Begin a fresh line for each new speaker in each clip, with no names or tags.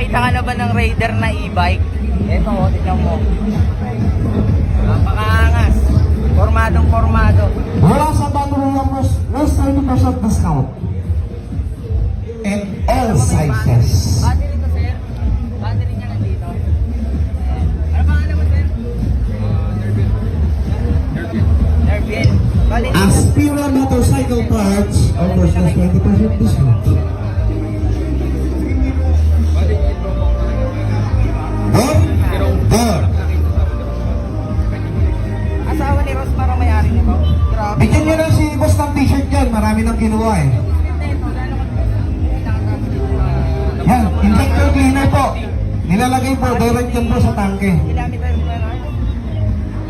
Nakakita ka na ba ng Raider na e-bike? Ito, tignan mo. Napakaangas. Formadong formado.
Wala sa battery numbers, less 30% discount. And all sizes.
Battery to, sir. Battery niya nandito. Ano ba naman, sir? Nervil.
Aspira Motorcycle Parts offers less 20% discount.
Asawa ni Ross parang may-ari nito. Grabe.
Bigyan nyo lang si boss ng t-shirt dyan. Marami nang kinuha eh. Yan, injector cleaner po. Nilalagay po, direct yan po sa tangke.
Kilometer per hour.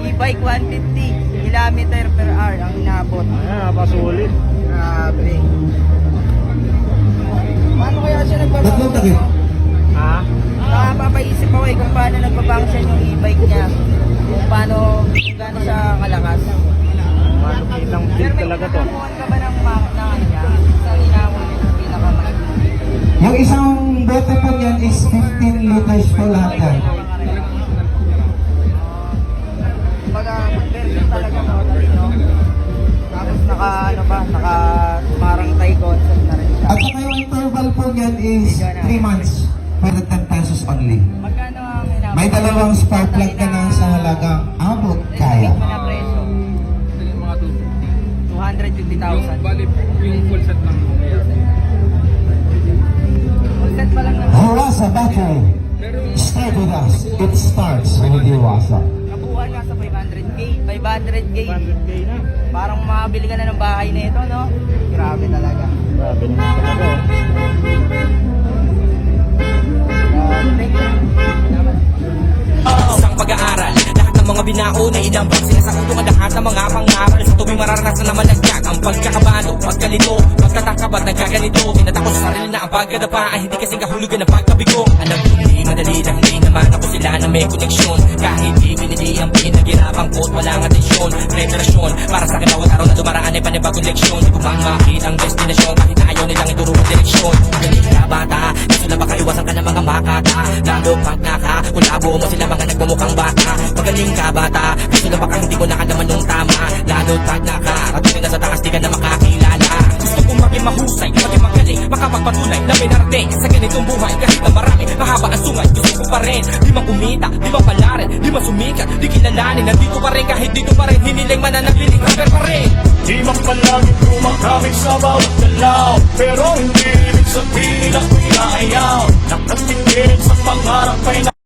E-bike 150 kilometer per hour ang inabot.
Napasulit.
Grabe. Paano kaya siya
Tatlong
nagbabangsyan?
takip.
Ha?
Nakapapaisip ako eh kung paano nagbabangsyan yung e-bike niya. Kung paano, kung gaano siya kalakas.
Malupitang
Sir,
build
may
talaga to.
pinakakuhan ka ba ng makina niya? Sa linawon yung pinakamalaki.
Yung isang bote po niyan is 15 liters po lahat yan.
Kumbaga, conversion talaga rotary, no? Tapos naka, ano ba, naka parang tie concept na rin siya.
At saka yung interval po niyan is 3 months. 110 pesos only.
Magkano ang inabot?
May dalawang spark plug ka na sa halagang abot kaya.
Mo na presyo.
Mga
250,000.
Bali, yung full set lang.
Full set pa lang ng
Wasa battery. Start with us. It starts with you, Wasa.
kabuuan nga sa 500k. 500k.
100k na.
Parang makabili ka na ng bahay na ito, no? Grabe talaga.
Grabe naman talaga.
Thank you. Salamat.
Isang pag-aaral, lahat ng mga binao na inambag sila sa ulo, lahat ng mga pangaral sa tuwing mararanasan na malagyak ang pagkakabalo, pagkalito, pagtataka ba't nagkaganito, tinatakot sa sarili na ang pagkadapa ay hindi kasing kahulugan ng pagkabigo. Alam ko hindi madali na hindi naman ako sila na may koneksyon, kahit di pinili ang pinaghirapang ko at walang atensyon, preparasyon para sa akin bawat araw na dumaraan ay panibagong leksyon, di ko makakit ang destinasyon kahit na ayaw nilang ituro ang direksyon. Galing ka bata, gusto na baka iwasan ka ng mga makata, lalo pag nakakulabo mo sila mga nagmumukhang bata. Magaling ka bata, gusto na baka hindi ko nakalaman nung tama, lalo pag nakarating na sa taas di ka na makakilala. Gusto kong maging mahusay, maging magaling, makapagpatunay na may narating sa ganitong buhay kahit na marami mahaba ang sungay. Gusto ko pa rin, di man kumita, di man palarin, di man sumikat, di kilalanin, nandito pa rin kahit dito pa rin, hiniling mananatiling rapper pa rin.
Di man palaging kumakamit sa bawat galaw, pero hindi ibig sabihin ako'y naayaw. Nakatingin sa pangarap ay